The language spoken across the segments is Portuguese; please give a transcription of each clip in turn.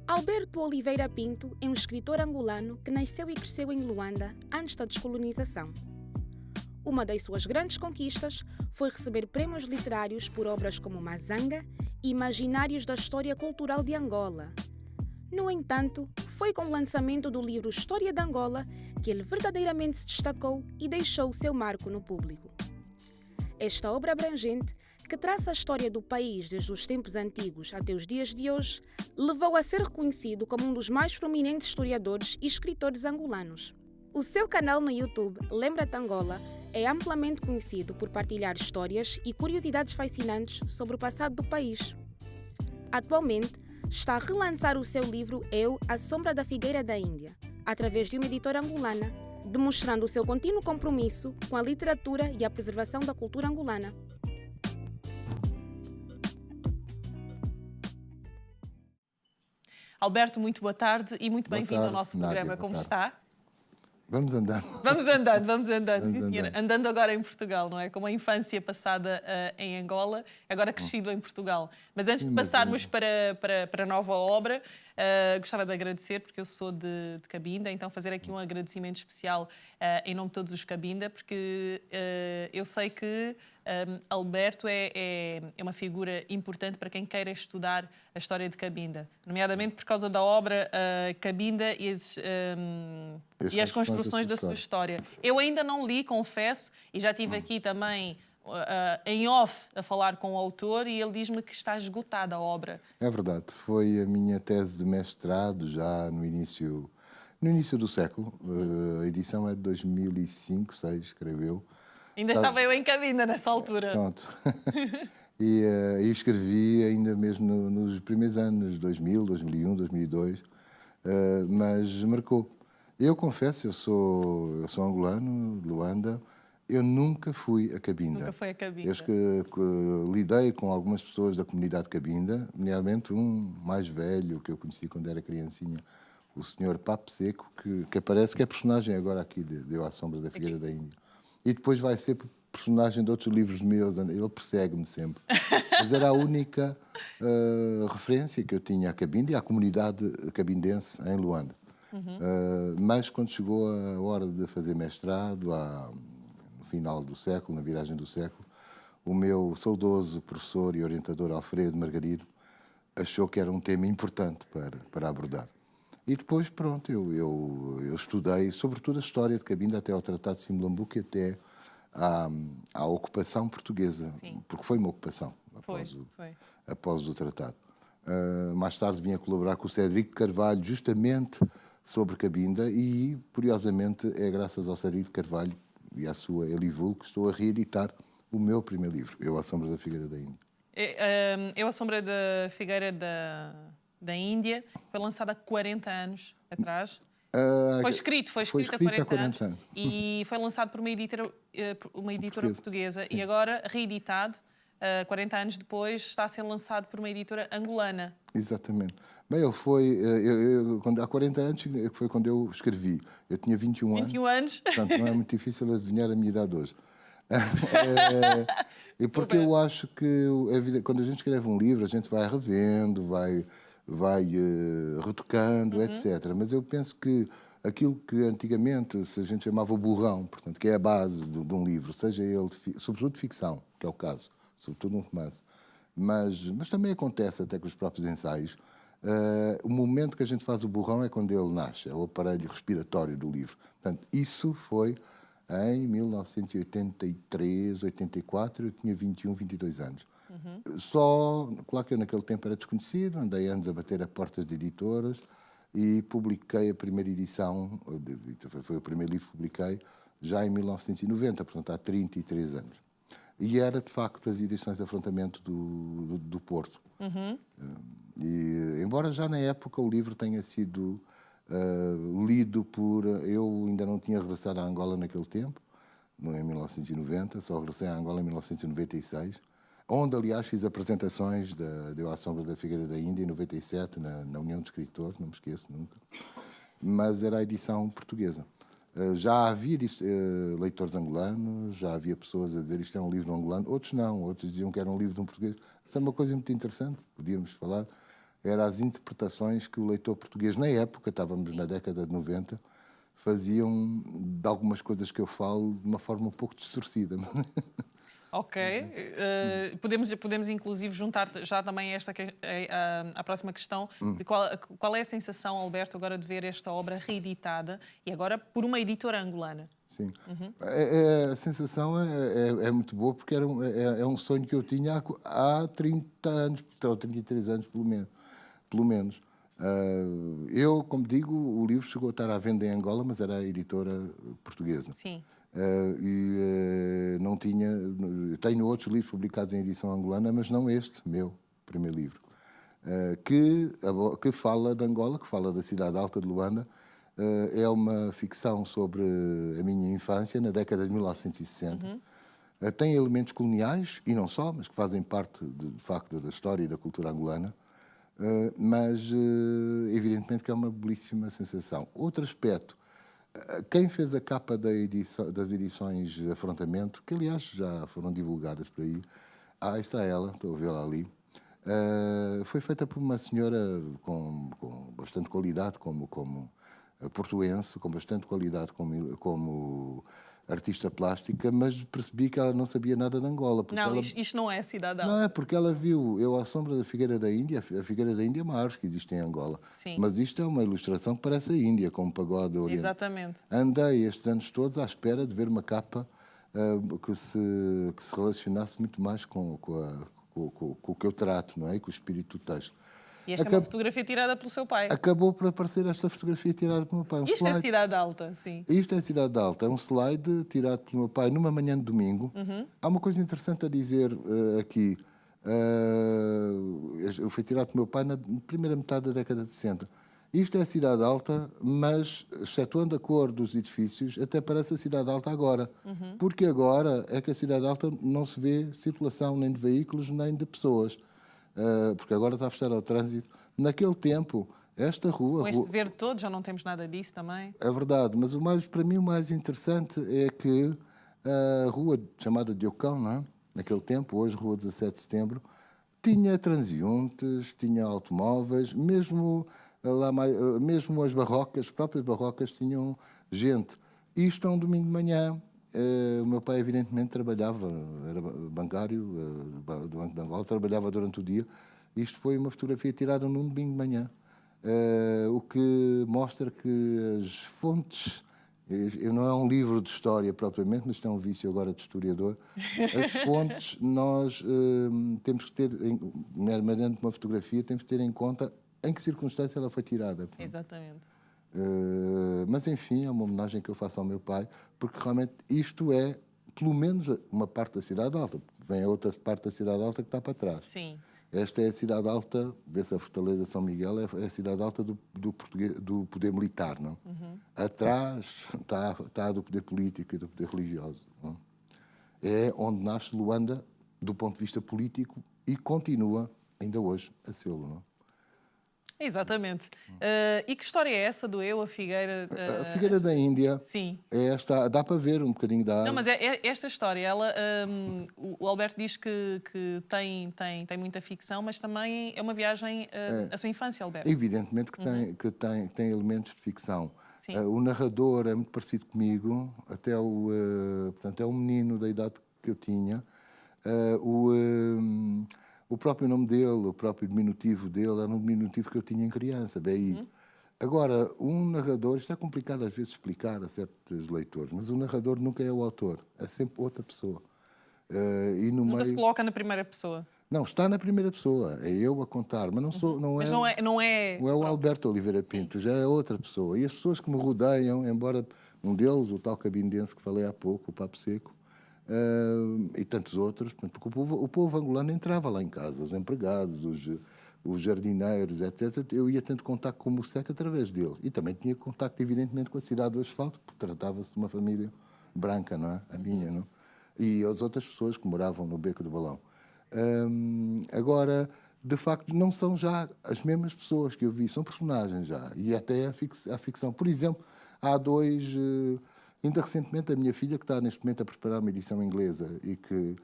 Alberto Oliveira Pinto é um escritor angolano que nasceu e cresceu em Luanda antes da descolonização. Uma das suas grandes conquistas foi receber prémios literários por obras como Mazanga e Imaginários da História Cultural de Angola. No entanto, foi com o lançamento do livro História de Angola que ele verdadeiramente se destacou e deixou seu marco no público. Esta obra abrangente, que traça a história do país desde os tempos antigos até os dias de hoje, levou a ser reconhecido como um dos mais prominentes historiadores e escritores angolanos. O seu canal no YouTube, Lembra-te Angola, é amplamente conhecido por partilhar histórias e curiosidades fascinantes sobre o passado do país. Atualmente, está a relançar o seu livro Eu, a Sombra da Figueira da Índia, através de uma editora angolana, demonstrando o seu contínuo compromisso com a literatura e a preservação da cultura angolana. Alberto, muito boa tarde e muito bem-vindo ao nosso Nádia, programa. Como está? Vamos andando. Vamos andando, sim senhora. Andando agora em Portugal, não é? Como a infância passada em Angola, agora crescido em Portugal. Mas antes de passarmos para a nova obra, gostava de agradecer, porque eu sou de Cabinda, então fazer aqui um agradecimento especial em nome de todos os Cabinda, porque eu sei que Alberto é uma figura importante para quem queira estudar a história de Cabinda, nomeadamente por causa da obra Cabinda e as construções da sua história. Eu ainda não li, confesso, e já estive aqui também em off a falar com o autor e ele diz-me que está esgotada a obra. É verdade, foi a minha tese de mestrado já no início do século. A edição é de 2005, 2006, escreveu. Ainda estava eu em Cabinda nessa altura. Pronto. E escrevi ainda mesmo nos primeiros anos, 2000, 2001, 2002, mas marcou. Eu confesso, eu sou angolano, de Luanda. Eu nunca fui a Cabinda. Nunca foi a Cabinda. Eu que lidei com algumas pessoas da comunidade Cabinda, nomeadamente um mais velho que eu conheci quando era criancinha, o senhor Papo Seco, que aparece, que é personagem agora aqui de Eu, à Sombra da Figueira da Índia. E depois vai ser personagem de outros livros meus, ele persegue-me sempre. Mas era a única referência que eu tinha à Cabinda e à comunidade cabindense em Luanda. Mas quando chegou a hora de fazer mestrado, no final do século, na viragem do século, o meu saudoso professor e orientador Alfredo Margarido achou que era um tema importante para abordar. E depois, pronto, eu estudei, sobretudo, a história de Cabinda até ao Tratado de Simlambuco e até à ocupação portuguesa, Sim. porque foi uma ocupação após o tratado. Mais tarde vim a colaborar com o Cédric Carvalho, justamente sobre Cabinda, e, curiosamente, é graças ao Cédric Carvalho e à sua Elivul que estou a reeditar o meu primeiro livro, Eu, à Sombra da Figueira da Índia. Eu, à Sombra da Figueira da Índia, foi lançada há 40 anos atrás. Foi escrito há 40 anos. E foi lançado por uma editora portuguesa e agora reeditado, 40 anos depois, está a ser lançado por uma editora angolana. Exatamente. Bem, ele foi... há 40 anos foi quando eu escrevi. Eu tinha 21 anos. 21 anos. Portanto, não é muito difícil adivinhar a minha idade hoje. E porque eu acho que quando a gente escreve um livro, a gente vai revendo, vai retocando, etc. Mas eu penso que aquilo que antigamente a gente chamava o borrão, portanto, que é a base de um livro, seja ele, sobretudo de ficção, que é o caso, sobretudo um romance, mas também acontece até com os próprios ensaios, o momento que a gente faz o borrão é quando ele nasce, é o aparelho respiratório do livro. Portanto, isso foi em 1983, 84, eu tinha 21, 22 anos. Claro que eu naquele tempo era desconhecido, andei anos a bater a portas de editoras e publiquei a primeira edição, foi o primeiro livro que publiquei, já em 1990, portanto há 33 anos. E era, de facto, as edições de Afrontamento do Porto. E, embora já na época o livro tenha sido lido por... Eu ainda não tinha regressado a Angola naquele tempo, em 1990, só regressei a Angola em 1996, onde, aliás, fiz apresentações de Eu, à Sombra da Figueira da Índia, em 97, na União de Escritores, não me esqueço nunca, mas era a edição portuguesa. Já havia leitores angolanos, já havia pessoas a dizer isto é um livro angolano, outros não, outros diziam que era um livro de um português. Isso é uma coisa muito interessante, podíamos falar. eram as interpretações que o leitor português, na época, estávamos na década de 90, faziam de algumas coisas que eu falo de uma forma um pouco distorcida. Ok. Podemos inclusive juntar já também a próxima questão de qual é a sensação, Alberto, agora de ver esta obra reeditada e agora por uma editora angolana? Sim. A sensação é muito boa porque é um sonho que eu tinha há 30 anos, ou 33 anos pelo menos. Eu, como digo, o livro chegou a estar à venda em Angola, mas era a editora portuguesa. Sim. Não tinha... Tenho outros livros publicados em edição angolana, mas não este, meu primeiro livro, que fala de Angola, que fala da cidade alta de Luanda. É uma ficção sobre a minha infância, na década de 1960. Tem elementos coloniais, e não só, mas que fazem parte, de facto, da história e da cultura angolana. Mas, evidentemente, que é uma belíssima sensação. Outro aspecto, quem fez a capa das edições Afrontamento, que, aliás, já foram divulgadas por aí, está ela, estou a vê-la ali, foi feita por uma senhora com bastante qualidade, como portuense, com bastante qualidade como artista plástica, mas percebi que ela não sabia nada de Angola. Não, isto não é cidade alta. Não, é porque ela viu eu à sombra da Figueira da Índia. A Figueira da Índia é uma árvore que existe em Angola. Sim. Mas isto é uma ilustração que parece a Índia, com um pagode oriental. Exatamente. Andei estes anos todos à espera de ver uma capa que se relacionasse muito mais com o que eu trato, não é? E com o espírito do texto. E esta é uma fotografia tirada pelo seu pai. Acabou por aparecer esta fotografia tirada pelo meu pai. Isto é Cidade Alta, sim. Isto é Cidade Alta. É um slide tirado pelo meu pai numa manhã de domingo. Há uma coisa interessante a dizer aqui. Eu fui tirado pelo meu pai na primeira metade da década de 60. Isto é a Cidade Alta, mas, excetuando a cor dos edifícios, até parece a Cidade Alta agora. Porque agora é que a Cidade Alta não se vê circulação nem de veículos nem de pessoas. Porque agora está a fechar ao trânsito. Naquele tempo, esta rua... Com este verde todo, já não temos nada disso também. É verdade, mas para mim o mais interessante é que a rua chamada Diocão, não é? Naquele tempo, hoje Rua 17 de Setembro, tinha transeuntes, tinha automóveis, mesmo as barrocas, as próprias barrocas tinham gente. Isto é um domingo de manhã. O meu pai, evidentemente, trabalhava, era bancário do Banco de Angola, trabalhava durante o dia. Isto foi uma fotografia tirada num domingo de manhã, o que mostra que as fontes... Não é um livro de história propriamente, mas tem um vício agora de historiador. As fontes, nós temos que ter, mediante uma fotografia, temos que ter em conta em que circunstância ela foi tirada. Exatamente. Mas, enfim, é uma homenagem que eu faço ao meu pai, porque realmente isto é, pelo menos, uma parte da Cidade Alta. Vem a outra parte da Cidade Alta que está para trás. Sim. Esta é a Cidade Alta, vê-se a Fortaleza São Miguel, é a Cidade Alta do poder militar, não? Atrás está a do poder político e do poder religioso. Não? É onde nasce Luanda, do ponto de vista político, e continua, ainda hoje, a sê-lo, não? Exatamente. E que história é essa do Eu, a Figueira? A Figueira da Índia. Sim. É esta, dá para ver um bocadinho da árvore. Não, mas esta história, o Alberto diz que tem muita ficção, mas também é uma viagem à sua infância, Alberto. Evidentemente que tem elementos de ficção. Sim. O narrador é muito parecido comigo, portanto, é um menino da idade que eu tinha. O próprio nome dele, o próprio diminutivo dele, era um diminutivo que eu tinha em criança, BI. Agora, um narrador, isto é complicado às vezes explicar a certos leitores, mas o narrador nunca é o autor, é sempre outra pessoa. Nunca se coloca na primeira pessoa. Não, está na primeira pessoa, é eu a contar, mas não é o Alberto Oliveira Pinto, já é outra pessoa. E as pessoas que me rodeiam, embora um deles, o tal cabindense que falei há pouco, o Papo Seco, e tantos outros, porque o povo angolano entrava lá em casa, os empregados, os jardineiros, etc. Eu ia tendo contacto com o Moceca através dele. E também tinha contacto, evidentemente, com a cidade do asfalto, porque tratava-se de uma família branca, não é? A minha, não? E as outras pessoas que moravam no Beco do Balão. Agora, de facto, não são já as mesmas pessoas que eu vi, são personagens já. E até a ficção. Por exemplo, há dois... Ainda recentemente, a minha filha, que está neste momento a preparar uma edição inglesa e que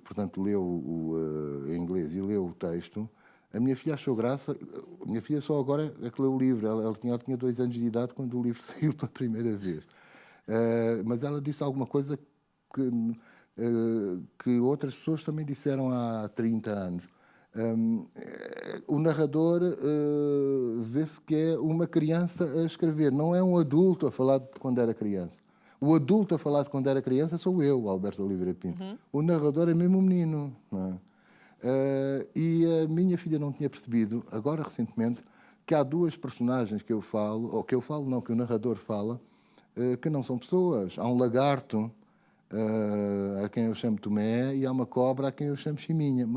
portanto, leu em inglês e leu o texto, A minha filha achou graça. A minha filha só agora é que leu o livro. Ela tinha 2 anos de idade quando o livro saiu pela primeira vez. Mas ela disse alguma coisa que outras pessoas também disseram há 30 anos. O narrador vê-se que é uma criança a escrever, não é um adulto a falar de quando era criança. O adulto a falar de quando era criança sou eu, Alberto Oliveira Pinto. O narrador é mesmo um menino. Não é? E a minha filha não tinha percebido, agora recentemente, que há 2 personagens que eu falo, ou que eu falo não, que o narrador fala, que não são pessoas. Há um lagarto a quem eu chamo Tomé e há uma cobra a quem eu chamo Chiminha.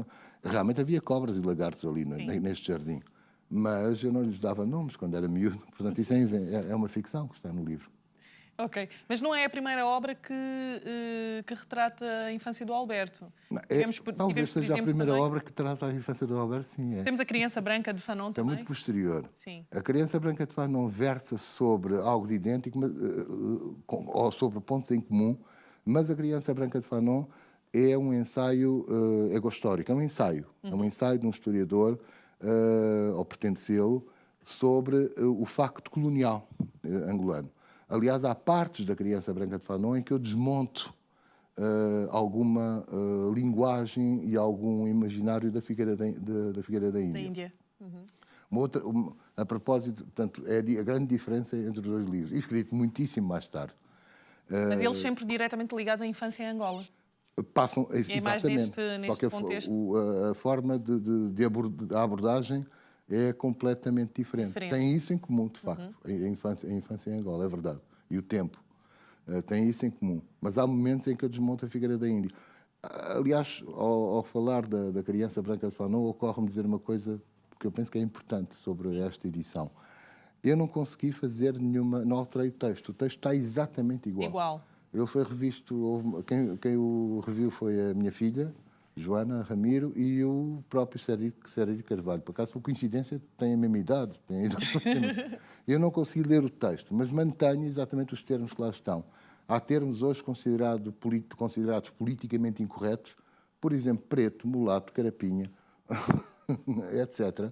Realmente havia cobras e lagartos ali neste jardim, mas eu não lhes dava nomes quando era miúdo. Portanto, isso é uma ficção que está no livro. Ok, mas não é a primeira obra que retrata a infância do Alberto. Talvez seja a primeira obra que trata a infância do Alberto, sim. Temos a Criança Branca de Fanon também. É muito posterior. Sim. A Criança Branca de Fanon versa sobre algo de idêntico, ou sobre pontos em comum, mas a Criança Branca de Fanon é um ensaio egostórico, é um ensaio de um historiador, ou pretende sê-lo, sobre o facto colonial angolano. Aliás, há partes da Criança Branca de Fanon em que eu desmonto alguma linguagem e algum imaginário da Figueira da Índia. A propósito, portanto, é a grande diferença entre os 2 livros, e escrito muitíssimo mais tarde. Mas eles sempre diretamente ligados à infância em Angola. Passam, exatamente. Só que a forma de abordagem é completamente diferente. Tem isso em comum, de facto, a infância em Angola, é verdade. E o tempo. Tem isso em comum. Mas há momentos em que eu desmonto a Figueira da Índia. Aliás, ao falar da Criança Branca de Fanon, ocorre-me dizer uma coisa que eu penso que é importante sobre esta edição. Eu não consegui fazer nenhuma... Não alterei o texto. O texto está exatamente igual. Ele foi revisto... Quem o reviu foi a minha filha, Joana Ramiro, e o próprio Sérgio Carvalho. Por acaso, por coincidência, tem a mesma idade. Eu não consegui ler o texto, mas mantenho exatamente os termos que lá estão. Há termos hoje considerados politicamente incorretos, por exemplo, preto, mulato, carapinha, etc.,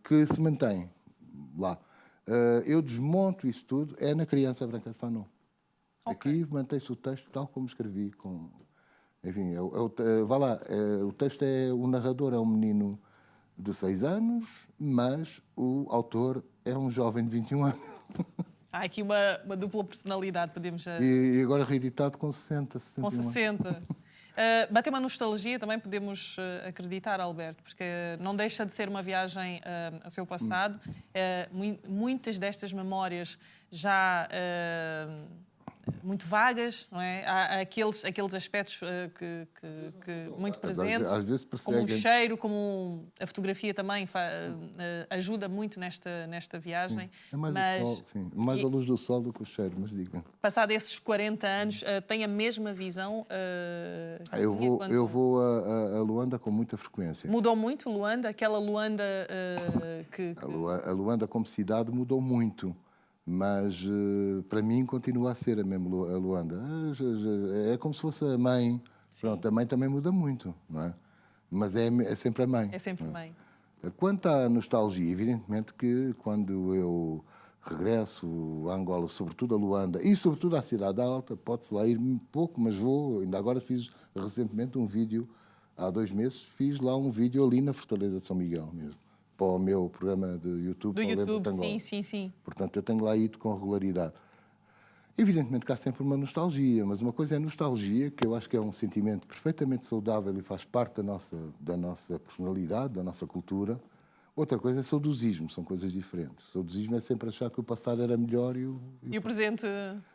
que se mantêm lá. Eu desmonto isso tudo, é na Criança Branca de Fanon. Aqui mantém-se o texto tal como escrevi. Enfim, vá lá, o texto é... O narrador é um menino de 6 anos, mas o autor é um jovem de 21 anos. Há aqui uma dupla personalidade, podemos... E agora reeditado com 60, 61 Com 60. Bateu uma nostalgia, também podemos acreditar, Alberto, porque não deixa de ser uma viagem ao seu passado. Muitas destas memórias já muito vagas, não é? Há aqueles aspectos que muito presentes, às vezes como o cheiro, como a fotografia também ajuda muito nesta viagem. É mais o sol, sim. Mais a luz do sol do que o cheiro, mas digo. Passado esses 40 anos, tem a mesma visão? Eu vou a Luanda com muita frequência. Mudou muito Luanda? Aquela Luanda que... A Luanda como cidade mudou muito. Mas, para mim, continua a ser a mesma Luanda. É como se fosse a mãe. Pronto, a mãe também muda muito, não é? Mas é sempre a mãe. É sempre a mãe. Quanto à nostalgia, evidentemente que quando eu regresso a Angola, sobretudo a Luanda e sobretudo à Cidade Alta, pode-se lá ir pouco, mas vou. Ainda agora fiz recentemente um vídeo, há 2 meses, fiz lá um vídeo ali na Fortaleza de São Miguel mesmo. Para o meu programa de YouTube. Do YouTube, sim. Portanto, eu tenho lá ido com regularidade. Evidentemente que há sempre uma nostalgia, mas uma coisa é nostalgia, que eu acho que é um sentimento perfeitamente saudável e faz parte da nossa personalidade, da nossa cultura. Outra coisa é saudosismo, são coisas diferentes. Saudosismo é sempre achar que o passado era melhor e o presente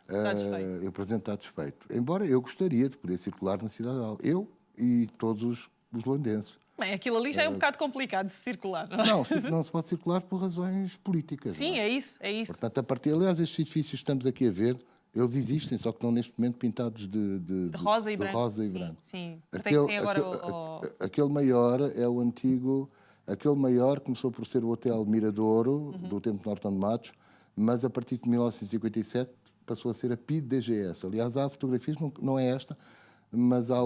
está desfeito. E o presente está desfeito. Embora eu gostaria de poder circular na Cidade Alta. Eu e todos os luandenses. Bem, aquilo ali já é um bocado complicado de circular, não é? Não se pode circular por razões políticas. Sim, é isso. Portanto, aliás, estes edifícios que estamos aqui a ver, eles existem, só que estão neste momento pintados de rosa e branco. Sim. Aquele maior é o antigo... Aquele maior começou por ser o Hotel Miradouro, do tempo de Norton de Matos, mas a partir de 1957 passou a ser a PIDE-DGS. Aliás, há fotografias, não é esta, mas há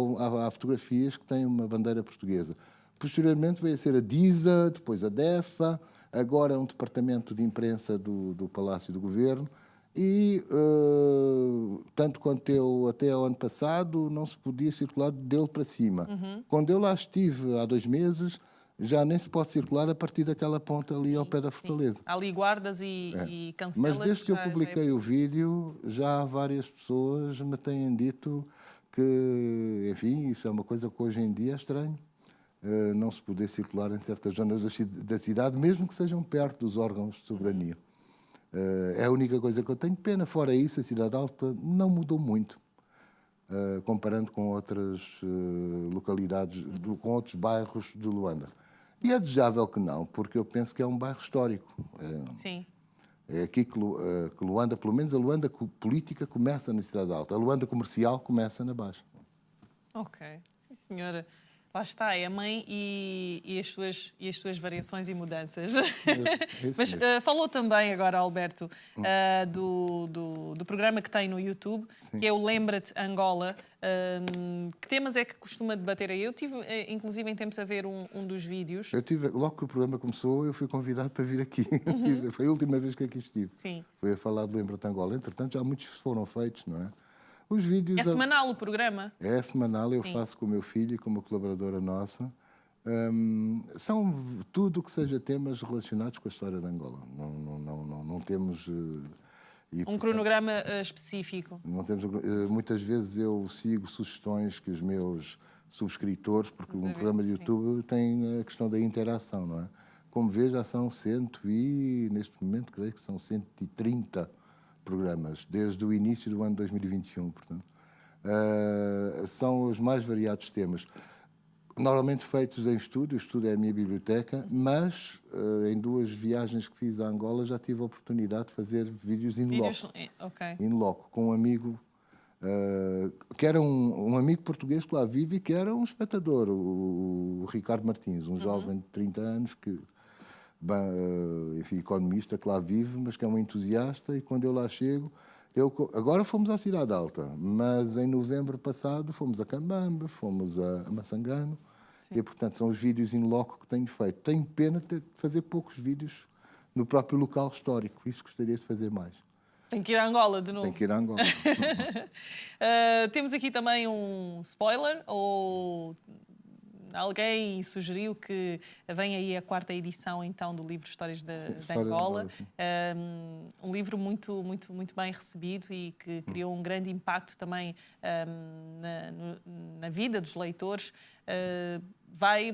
fotografias que têm uma bandeira portuguesa. Posteriormente veio a ser a DISA, depois a DEFA, agora é um departamento de imprensa do Palácio do Governo e, tanto quanto eu, até ao ano passado, não se podia circular dele para cima. Quando eu lá estive há 2 meses, já nem se pode circular a partir daquela ponta ali ao pé da Fortaleza. Há ali guardas e cancelas. Mas desde que eu publiquei o vídeo, já várias pessoas me têm dito que, enfim, isso é uma coisa que hoje em dia é estranho. Não se poder circular em certas zonas da cidade, mesmo que sejam perto dos órgãos de soberania. É a única coisa que eu tenho pena. Fora isso, a Cidade Alta não mudou muito, comparando com outras localidades, com outros bairros de Luanda. E é desejável que não, porque eu penso que é um bairro histórico. Sim. É aqui que Luanda, pelo menos a Luanda política, começa na Cidade Alta. A Luanda comercial começa na Baixa. Ok. Sim, senhora. Lá está, é a mãe e as suas variações e mudanças. Mas falou também agora, Alberto, do programa que tem no YouTube, Sim. que é o Lembra-te Angola. Que temas é que costuma debater aí? Eu tive, inclusive, em tempos a ver um dos vídeos. Logo que o programa começou, eu fui convidado para vir aqui. Foi a última vez que aqui estive. Sim. Foi a falar de Lembra-te Angola. Entretanto, já muitos foram feitos, não é? Os vídeos... É semanal o programa? É semanal, eu faço com o meu filho e com uma colaboradora nossa. São tudo que seja temas relacionados com a história de Angola. Não temos... um cronograma específico? Não temos, muitas vezes eu sigo sugestões que os meus subscritores, porque um programa de YouTube tem a questão da interação, não é? Como vê, já são neste momento, creio que são 130 programas, desde o início do ano 2021, portanto. São os mais variados temas. Normalmente feitos em estúdio, o estúdio é a minha biblioteca, mas em 2 viagens que fiz a Angola já tive a oportunidade de fazer vídeos in loco. In loco, com um amigo, que era um amigo português que lá vive e que era um espectador, o Ricardo Martins, um jovem de 30 anos que... enfim, economista que lá vive, mas que é um entusiasta, e quando eu lá chego, agora fomos à Cidade Alta, mas em novembro passado fomos a Cambamba, fomos a Massangano, Sim. E portanto são os vídeos in loco que tenho feito. Tenho pena de fazer poucos vídeos no próprio local histórico, isso gostaria de fazer mais. Tem que ir a Angola de novo. Tem que ir a Angola. Temos aqui também um spoiler, ou... Alguém sugeriu que vem aí a 4ª edição então do livro Histórias de Angola, um livro muito bem recebido e que criou um grande impacto também na vida dos leitores.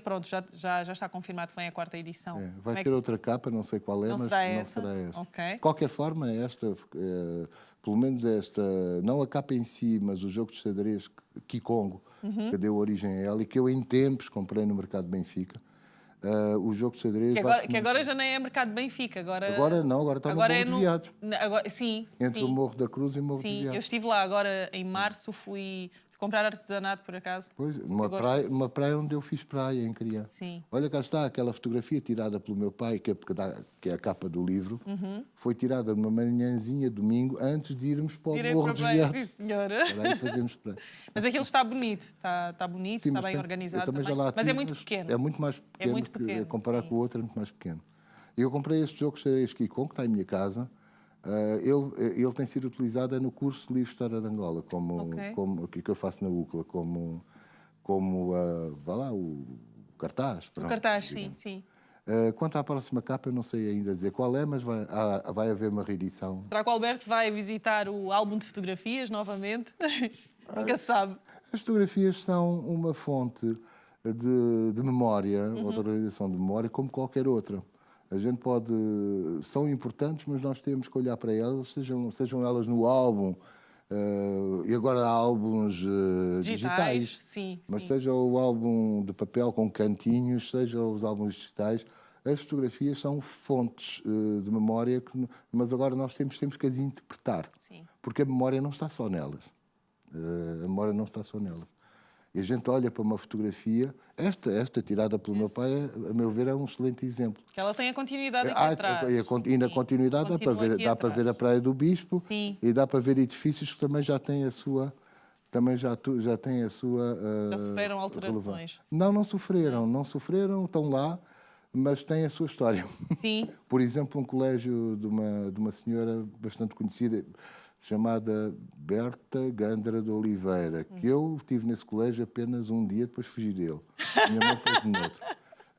Pronto, já está confirmado que vem a 4ª edição. Vai ter outra capa, não sei qual é, mas não será esta. Okay. De qualquer forma, pelo menos esta, não a capa em si, mas o jogo de xadrez Kikongo, que deu origem a ela e que eu em tempos comprei no mercado de Benfica. O jogo de xadrez... Que agora já nem é mercado de Benfica. Agora não, agora está no Morro dos Viados. Sim. Entre o Morro da Cruz e o Morro dos Viados. Sim, eu estive lá agora em março, fui comprar artesanato, por acaso. Pois, numa praia onde eu fiz praia em criança. Sim. Olha, cá está aquela fotografia tirada pelo meu pai, que é a capa do livro. Foi tirada numa manhãzinha, domingo, antes de irmos para o Morro dos Viados. Sim, senhora. Aí fazemos praia. Mas aquilo está bonito, está bonito, está bem organizado também. Mas é muito pequeno. É muito mais pequeno. É muito pequeno, comparar com o outro, é muito mais pequeno. Eu comprei este jogo de xadrez Kikongo, que está em minha casa. Ele tem sido utilizado no curso de livro História de Angola, que eu faço na UCLA, vá lá, o cartaz. O cartaz, sim. Quanto à próxima capa, eu não sei ainda dizer qual é, mas vai haver uma reedição. Será que o Alberto vai visitar o álbum de fotografias novamente? Nunca se sabe. As fotografias são uma fonte de memória, ou de organização de memória, como qualquer outra. A gente são importantes, mas nós temos que olhar para elas, sejam elas no álbum, e agora há álbuns digitais. Sim, mas seja o álbum de papel com cantinhos, seja os álbuns digitais, as fotografias são fontes de memória, mas agora nós temos que as interpretar, porque a memória não está só nelas. A memória não está só nelas. E a gente olha para uma fotografia, esta tirada pelo meu pai, a meu ver, é um excelente exemplo. Que ela tem a continuidade aqui atrás. E na continuidade dá para ver a Praia do Bispo. Sim. E dá para ver edifícios que também já têm a sua também já têm a sua Já sofreram alterações. Não sofreram, estão lá, mas têm a sua história. Sim. Por exemplo, um colégio de uma senhora bastante conhecida, chamada Berta Gandra de Oliveira, que eu tive nesse colégio apenas um dia, depois fugi dele. Minha mãe pôs-me noutro.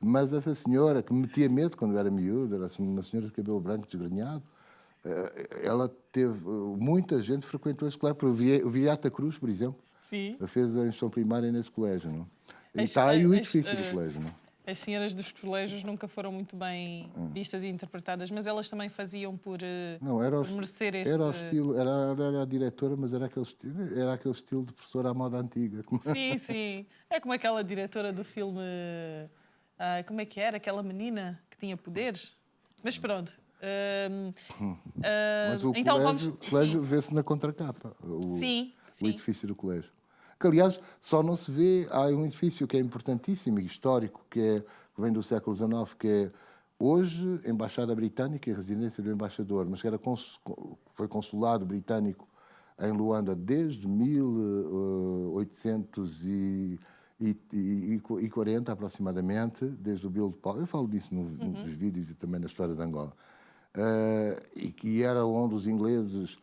Mas essa senhora, que me metia medo quando eu era miúdo, era uma senhora de cabelo branco desgrenhado, ela teve... Muita gente frequentou esse colégio. O Viriata Cruz, por exemplo, Sim. fez a instrução primária nesse colégio. Não? E está aí o edifício do colégio. Não? As senhoras dos colégios nunca foram muito bem vistas e interpretadas, mas elas também faziam por merecer este... Era o estilo, era a diretora, mas era aquele estilo de professora à moda antiga. Sim, sim. É como aquela diretora do filme... como é que era? Aquela menina que tinha poderes? Mas pronto. Mas o então colégio vê-se na contracapa. Sim. O edifício do colégio. Que, aliás, só não se vê... Há um edifício que é importantíssimo e histórico, que vem do século XIX, que é hoje Embaixada Britânica e residência do embaixador, mas que foi consulado britânico em Luanda desde 1840, aproximadamente, desde o Billy de Paul. Eu falo disso nos vídeos e também na história de Angola. E que era onde os ingleses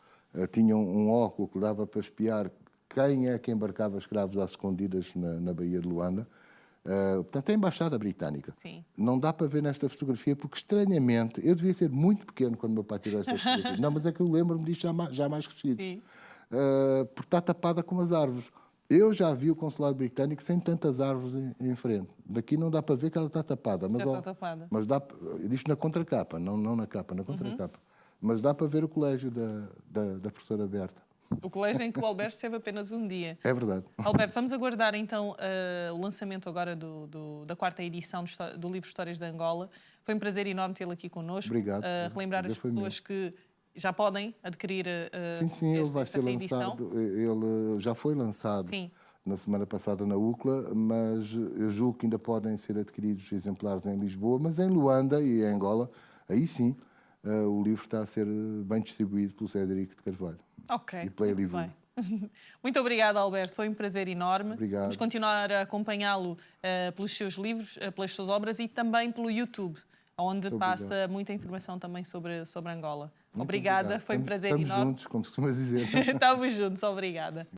tinham um óculo que dava para espiar quem é que embarcava escravos às escondidas na Baía de Luanda. Portanto, é a Embaixada Britânica. Sim. Não dá para ver nesta fotografia, porque, estranhamente, eu devia ser muito pequeno quando meu pai tirou esta fotografia. Não, mas é que eu lembro-me disto já mais crescido. Sim. Porque está tapada com as árvores. Eu já vi o consulado britânico sem tantas árvores em frente. Daqui não dá para ver que ela está tapada. Mas, está tapada. Mas dá, isto na contracapa, não na capa, na contracapa. Mas dá para ver o colégio da professora Berta. O colégio em que o Alberto esteve apenas um dia. É verdade. Alberto, vamos aguardar então o lançamento agora da 4ª edição do livro Histórias de Angola. Foi um prazer enorme tê-lo aqui connosco. Obrigado. Relembrar as pessoas que já podem adquirir sim, ele vai ser lançado. Ele já foi lançado na semana passada na UCLA, mas eu julgo que ainda podem ser adquiridos exemplares em Lisboa, mas em Luanda e em Angola, aí sim, o livro está a ser bem distribuído pelo Cédric de Carvalho. Ok. E pela Livro. Muito obrigada, Alberto. Foi um prazer enorme. Obrigado. Vamos continuar a acompanhá-lo pelos seus livros, pelas suas obras e também pelo YouTube, onde passa muita informação também sobre Angola. Obrigada, foi um prazer enorme. Estamos juntos, como se costuma dizer. Estamos juntos, obrigada.